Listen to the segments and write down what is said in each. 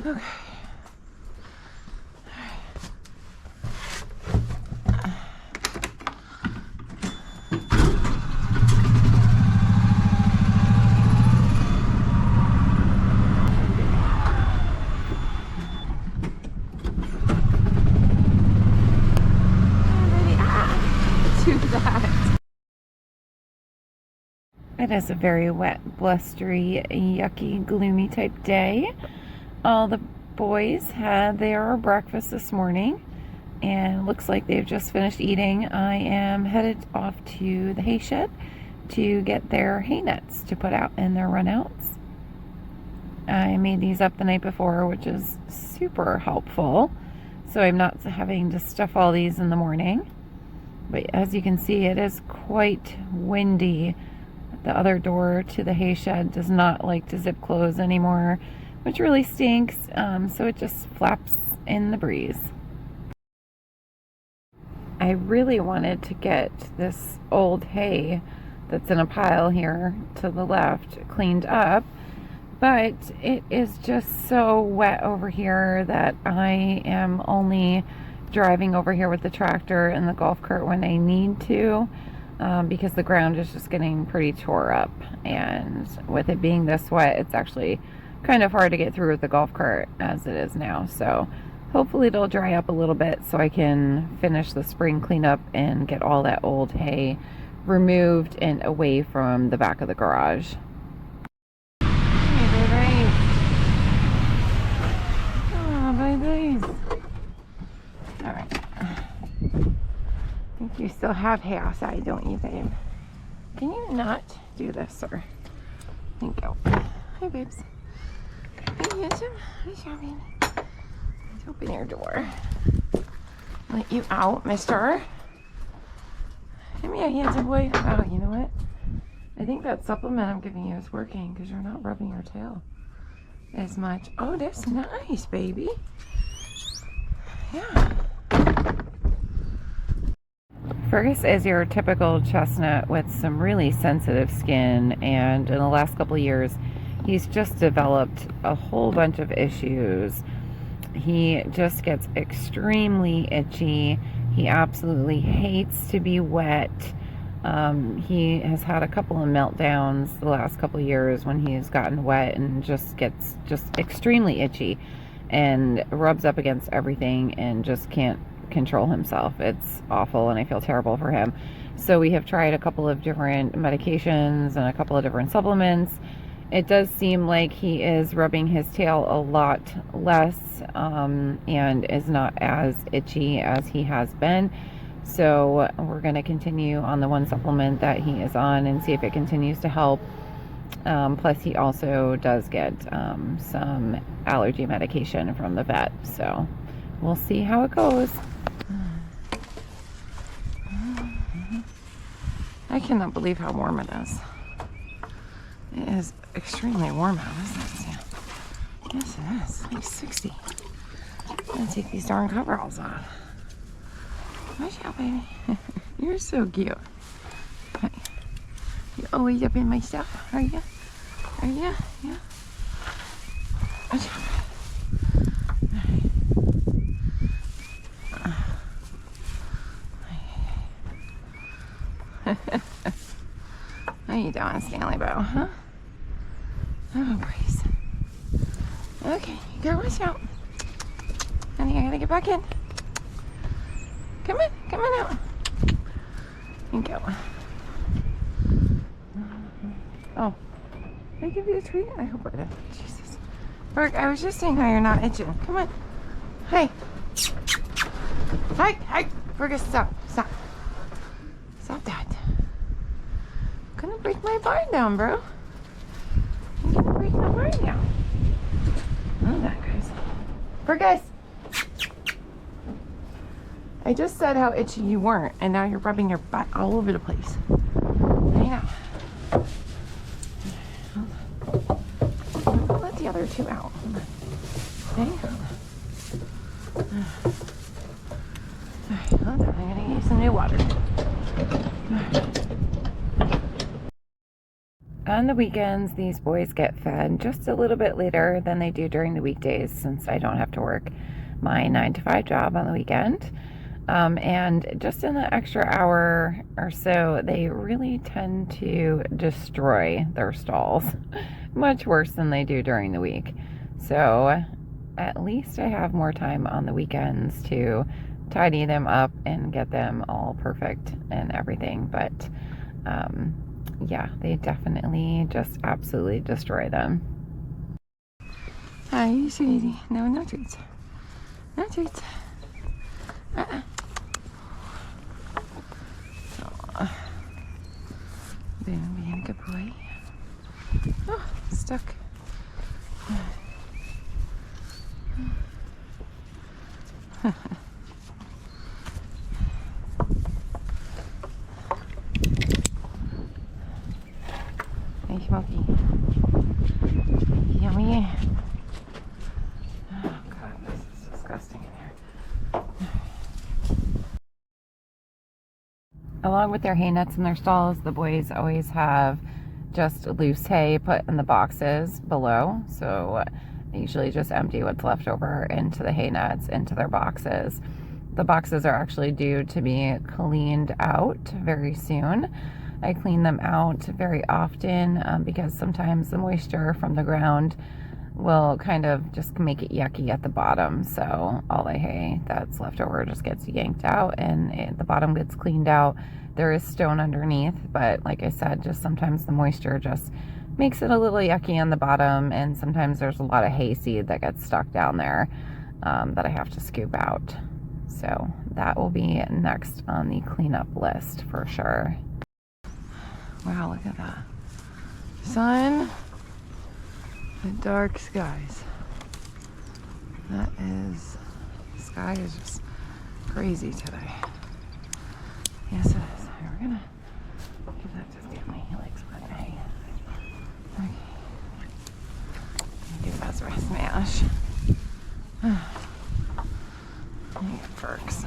Okay. Do that. It is a very wet, blustery, yucky, gloomy type day. All the boys had their breakfast this morning, and it looks like they've just finished eating. I am headed off to the hay shed to get their hay nets to put out in their runouts. I made these up the night before, which is super helpful, so I'm not having to stuff all these in the morning. But as you can see, it is quite windy. The other door to the hay shed does not like to zip close anymore, which really stinks, so it just flaps in the breeze. I really wanted to get this old hay that's in a pile here to the left cleaned up, but it is just so wet over here that I am only driving over here with the tractor and the golf cart when I need to, because the ground is just getting pretty tore up, and with it being this wet, it's actually kind of hard to get through with the golf cart as it is now. So hopefully it'll dry up a little bit so I can finish the spring cleanup and get all that old hay removed and away from the back of the garage. Hey, baby. Oh, babies. All right. I think you still have hay outside, don't you, babe? Can you not do this, sir? Thank you. Hi, babes. Hey, handsome. Hi, shopping. Let's open your door. Let you out, mister. Give me a handsome boy. Oh, you know what? I think that supplement I'm giving you is working because you're not rubbing your tail as much. Oh, that's nice, baby. Yeah. Fergus is your typical chestnut with some really sensitive skin, and in the last couple of years he's just developed a whole bunch of issues. He just gets extremely itchy. He absolutely hates to be wet. He has had a couple of meltdowns the last couple of years when he's gotten wet and just gets extremely itchy and rubs up against everything and just can't control himself. It's awful, and I feel terrible for him. So we have tried a couple of different medications and a couple of different supplements. It does seem like he is rubbing his tail a lot less, and is not as itchy as he has been. So we're going to continue on the one supplement that he is on and see if it continues to help. Plus he also does get some allergy medication from the vet. So we'll see how it goes. I cannot believe how warm it is. It is extremely warm out, isn't it? Yeah. Yes, it is. It's like 60. I'm gonna take these darn coveralls off. Watch out, baby. You're so cute. You're always up in my stuff, are you? Are you? Yeah. Watch out. How you doing, Stanley Bow, huh? Oh, Grace. Okay, you gotta watch out. Honey, I gotta get back in. Come on out. Thank you. Oh, did I give you a treat? I hope I did. Jesus. Berg, I was just saying how you're not itching. Come on. Hey. Hey. Fergus, stop. Stop that. I'm gonna break my barn down, bro. I'm gonna break my barn down. Oh, that guys. Fergus! I just said how itchy you weren't, and now you're rubbing your butt all over the place. I know. I'll let the other two out. Okay, hold on. Alright, hold on. I'm gonna get you some new water. On the weekends, these boys get fed just a little bit later than they do during the weekdays, since I don't have to work my 9 to 5 job on the weekend. And just in the extra hour or so, they really tend to destroy their stalls much worse than they do during the week. So at least I have more time on the weekends to tidy them up and get them all perfect and everything. But yeah, they definitely just absolutely destroy them. Hi, sweetie. No, no treats. No treats. Being a good boy. Oh, stuck. Hey, Smokey. Yummy. Oh, God, this is disgusting in here. Along with their hay nets in their stalls, the boys always have just loose hay put in the boxes below. So I usually just empty what's left over into the hay nets, into their boxes. The boxes are actually due to be cleaned out very soon. I clean them out very often because sometimes the moisture from the ground will kind of just make it yucky at the bottom. So all the hay that's left over just gets yanked out and the bottom gets cleaned out. There is stone underneath, but like I said, just sometimes the moisture just makes it a little yucky on the bottom, and sometimes there's a lot of hayseed that gets stuck down there that I have to scoop out. So that will be next on the cleanup list for sure. Wow, look at that. Sun and dark skies. That is, the sky is just crazy today. Yes, it is. We're gonna give that to Stanley. He likes wet hay. Okay. Give Ezra a smash. You get perks.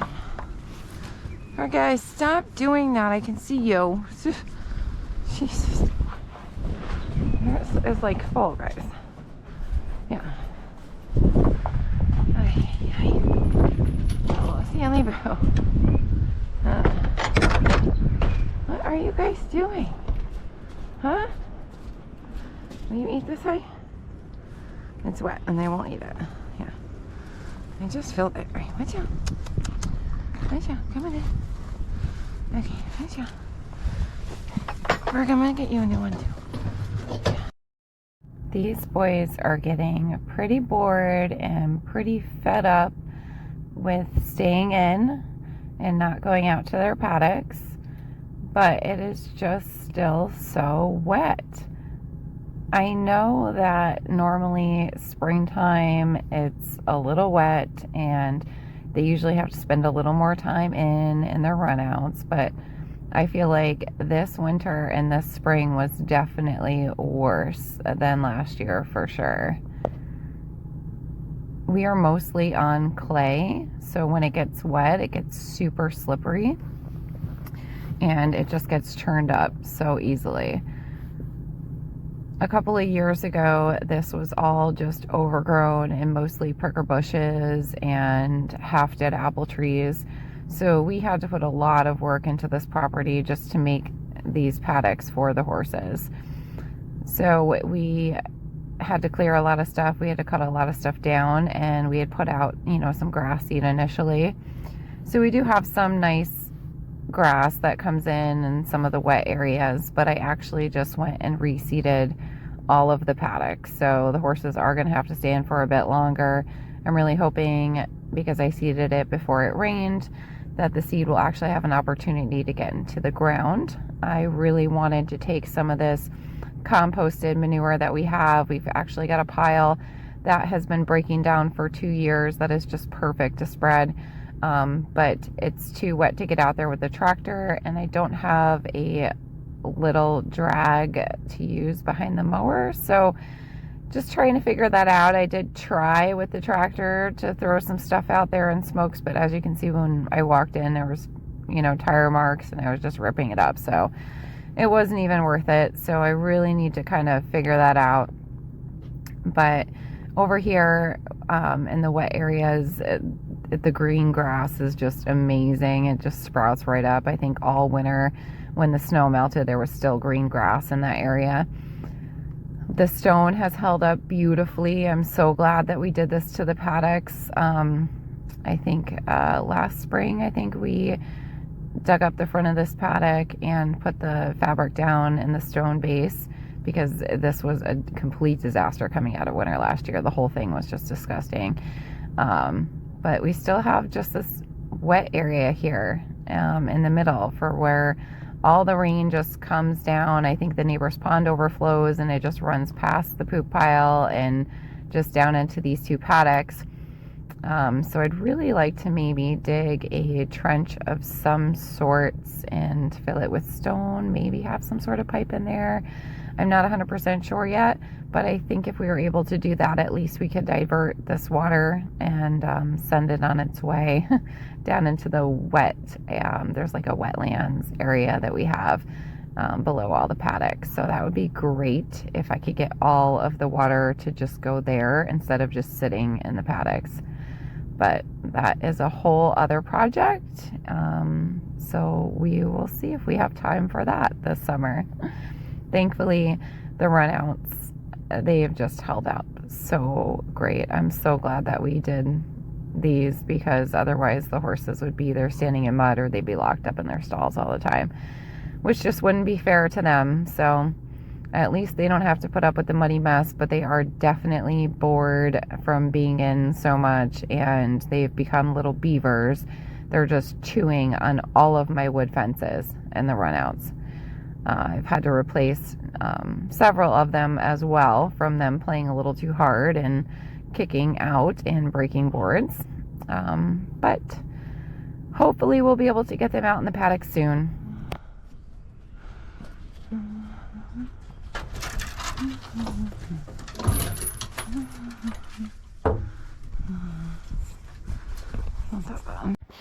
Alright, guys, stop doing that. I can see you. Jesus. It's like full, guys. Yeah. Oh, Stanley Boo. What are you guys doing? Huh? Will you eat this hay? It's wet and they won't eat it. Yeah. I just filled it. Alright, watch out. Watch out. Come on in. Okay, watch out. Berg, I'm gonna get you a new one too. These boys are getting pretty bored and pretty fed up with staying in and not going out to their paddocks, but it is just still so wet. I know that normally springtime it's a little wet and they usually have to spend a little more time in their runouts, but I feel like this winter and this spring was definitely worse than last year for sure. We are mostly on clay, so when it gets wet, it gets super slippery and it just gets churned up so easily. A couple of years ago, this was all just overgrown and mostly pricker bushes and half dead apple trees. So we had to put a lot of work into this property just to make these paddocks for the horses. So we had to clear a lot of stuff. We had to cut a lot of stuff down, and we had put out, some grass seed initially. So we do have some nice grass that comes in some of the wet areas, but I actually just went and reseeded all of the paddocks. So the horses are going to have to stay in for a bit longer. I'm really hoping, because I seeded it before it rained, that the seed will actually have an opportunity to get into the ground. I really wanted to take some of this composted manure that we have. We've actually got a pile that has been breaking down for 2 years that is just perfect to spread, but it's too wet to get out there with the tractor, and I don't have a little drag to use behind the mower, so just trying to figure that out. I did try with the tractor to throw some stuff out there in smokes, but as you can see, when I walked in, there was, tire marks, and I was just ripping it up. So it wasn't even worth it. So I really need to kind of figure that out. But over here in the wet areas, the green grass is just amazing. It just sprouts right up. I think all winter when the snow melted, there was still green grass in that area. The stone has held up beautifully. I'm so glad that we did this to the paddocks. I think last spring, I think we dug up the front of this paddock and put the fabric down in the stone base, because this was a complete disaster coming out of winter last year. The whole thing was just disgusting. But we still have just this wet area here in the middle for where all the rain just comes down. I think the neighbor's pond overflows and it just runs past the poop pile and just down into these two paddocks. So I'd really like to maybe dig a trench of some sorts and fill it with stone, maybe have some sort of pipe in there. I'm not 100% sure yet, but I think if we were able to do that, at least we could divert this water and send it on its way down into the wet. There's like a wetlands area that we have below all the paddocks. So that would be great if I could get all of the water to just go there instead of just sitting in the paddocks. But that is a whole other project. So we will see if we have time for that this summer. Thankfully, the runouts, they have just held up so great. I'm so glad that we did these, because otherwise the horses would be either standing in mud or they'd be locked up in their stalls all the time, which just wouldn't be fair to them. So at least they don't have to put up with the muddy mess, but they are definitely bored from being in so much, and they've become little beavers. They're just chewing on all of my wood fences and the runouts. I've had to replace several of them as well from them playing a little too hard and kicking out and breaking boards. But hopefully we'll be able to get them out in the paddock soon.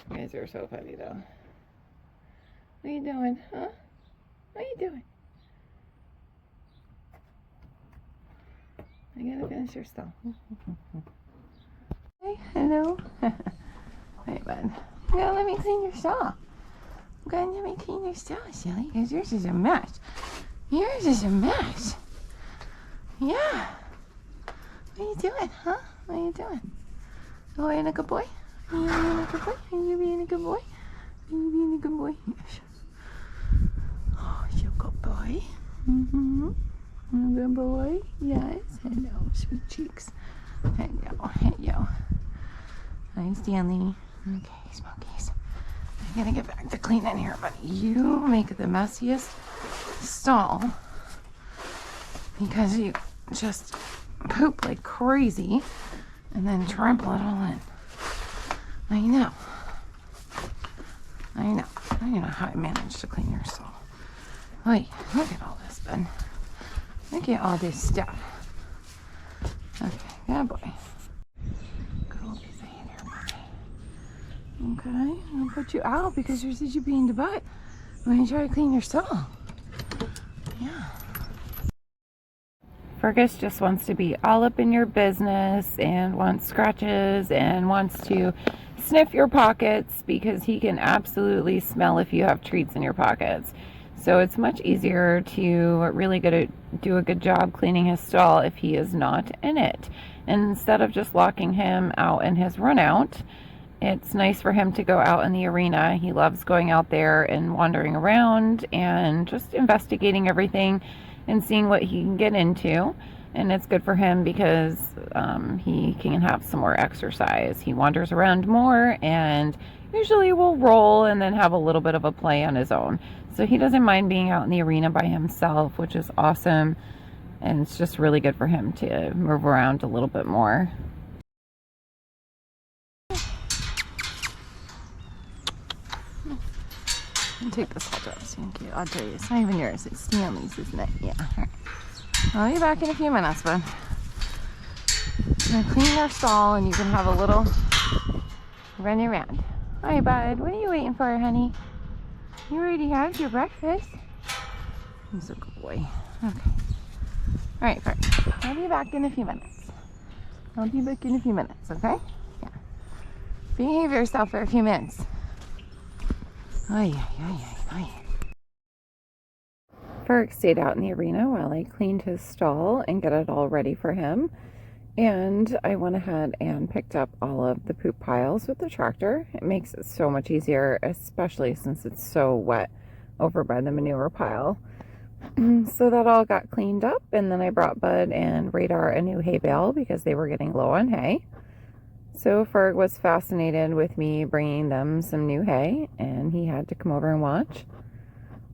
You guys are so funny though. What are you doing, huh? What are you doing? I gotta finish your stuff. Hey, hello. Hey, bud. Yeah, let me clean your stall. Let me clean your stall, silly, because yours is a mess. Yours is a mess. Yeah. What are you doing, huh? What are you doing? Oh, are you a good boy? Are you being a good boy? Are you being a good boy? Are you being a good boy? Yes. Oh, you're a good boy. Mm-hmm. A good boy? Yes. Hello, sweet cheeks. Hello, hello. Hi, Stanley. Okay, Smokies. I gotta get back to cleaning here, buddy. You make the messiest stall because you just poop like crazy and then trample it all in. I know. I know. I don't know how I managed to clean your stall. Wait, look at all this, bud. Look at all this stuff. Okay, good boy. Go piece of hand here, buddy. Okay, I'll put you out because you're such a pain in the butt when you try to clean your stall. Yeah. Fergus just wants to be all up in your business and wants scratches and wants to sniff your pockets because he can absolutely smell if you have treats in your pockets. So it's much easier to really do a good job cleaning his stall if he is not in it. And instead of just locking him out in his run out, it's nice for him to go out in the arena. He loves going out there and wandering around and just investigating everything and seeing what he can get into. And it's good for him because he can have some more exercise. He wanders around more and usually will roll and then have a little bit of a play on his own. So he doesn't mind being out in the arena by himself, which is awesome. And it's just really good for him to move around a little bit more. Take this halter off, thank you. I'll tell you, it's not even yours, it's Stanley's, isn't it? Yeah. All right. I'll be back in a few minutes, bud. I'm gonna clean our stall and you can have a little run around. Hi, bud. What are you waiting for, honey? You already had your breakfast. He's a good boy. Okay. All right, Ferg. I'll be back in a few minutes. Okay? Yeah. Behave yourself for a few minutes. Ay, ay, ay, ay, ay. Ferg stayed out in the arena while I cleaned his stall and got it all ready for him. And I went ahead and picked up all of the poop piles with the tractor. It makes it so much easier, especially since it's so wet over by the manure pile. So that all got cleaned up, and then I brought Bud and Radar a new hay bale because they were getting low on hay. So Ferg was fascinated with me bringing them some new hay, and he had to come over and watch.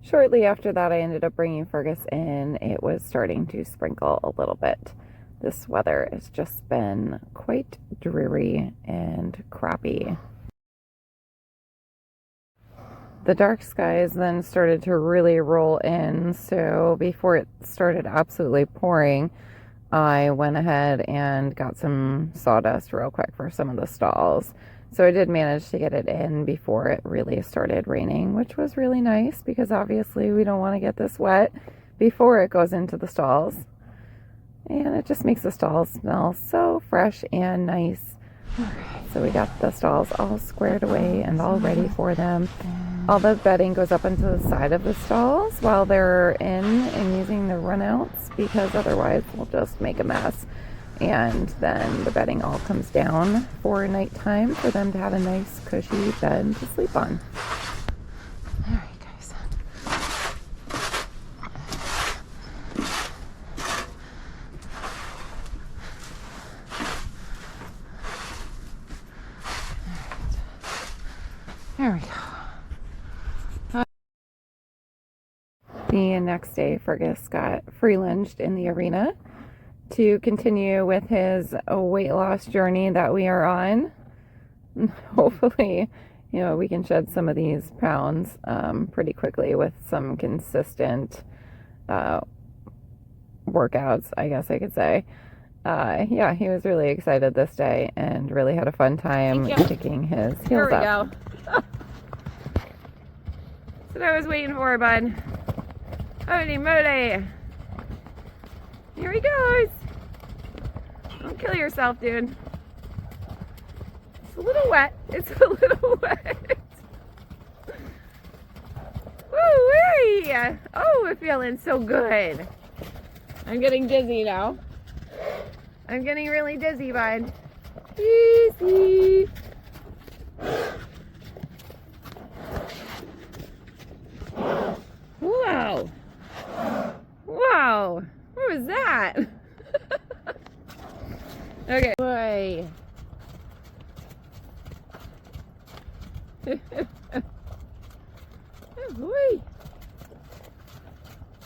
Shortly after that, I ended up bringing Fergus in. It was starting to sprinkle a little bit. This weather has just been quite dreary and crappy. The dark skies then started to really roll in, so before it started absolutely pouring, I went ahead and got some sawdust real quick for some of the stalls. So I did manage to get it in before it really started raining, which was really nice because obviously we don't want to get this wet before it goes into the stalls. And it just makes the stalls smell so fresh and nice. So we got the stalls all squared away and all ready for them. All the bedding goes up into the side of the stalls while they're in and using the runouts because otherwise we'll just make a mess. And then the bedding all comes down for nighttime for them to have a nice cushy bed to sleep on. All right, guys. There we go. The next day, Fergus got free lunged in the arena to continue with his weight loss journey that we are on. Hopefully, we can shed some of these pounds pretty quickly with some consistent workouts, I guess I could say. Yeah, he was really excited this day and really had a fun time kicking his heels up. There we go. That's what I was waiting for, bud. Holy moly. Here he goes. Don't kill yourself, dude. It's a little wet. It's a little wet. Woo-wee! Oh, we're feeling so good. I'm getting dizzy now. I'm getting really dizzy, bud. Easy. Wow. Wow. What was that? Okay. Boy. Oh boy.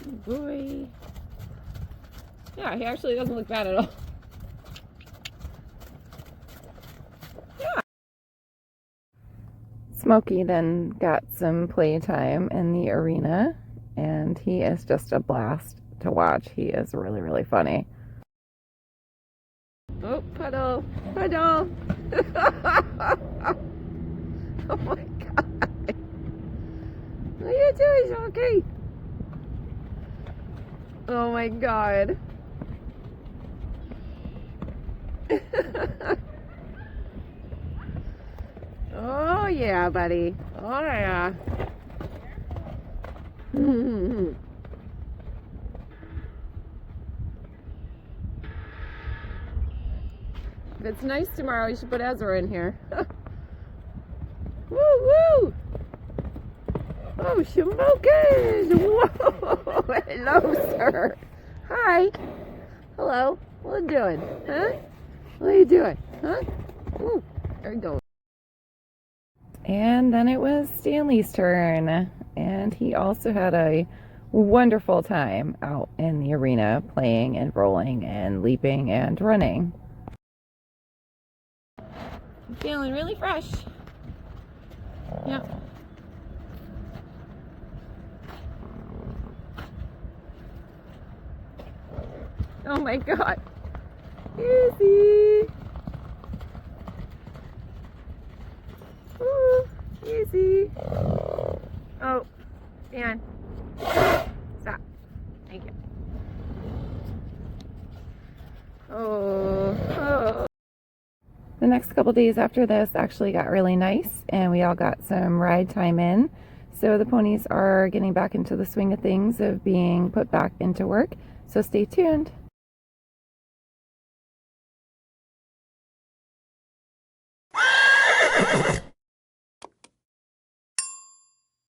Oh boy. Yeah, he actually doesn't look bad at all. Yeah. Smokey then got some playtime in the arena, and he is just a blast to watch. He is really, really funny. Oh, Puddle! Puddle! Oh my god! What are you doing, Smokey? Oh my god! Oh yeah, buddy! Oh yeah! If it's nice tomorrow, you should put Ezra in here. Woo woo! Oh, Smokey! Whoa! Hello, sir. Hi. Hello. What are you doing? Huh? What are you doing? Huh? Ooh, there you go. And then it was Stanley's turn, and he also had a wonderful time out in the arena playing and rolling and leaping and running. I'm feeling really fresh. Yep. Oh my god. Easy. Ooh, easy. Oh, Dan. Stop. Oh. The next couple days after this actually got really nice, and we all got some ride time in. So the ponies are getting back into the swing of things of being put back into work. So stay tuned.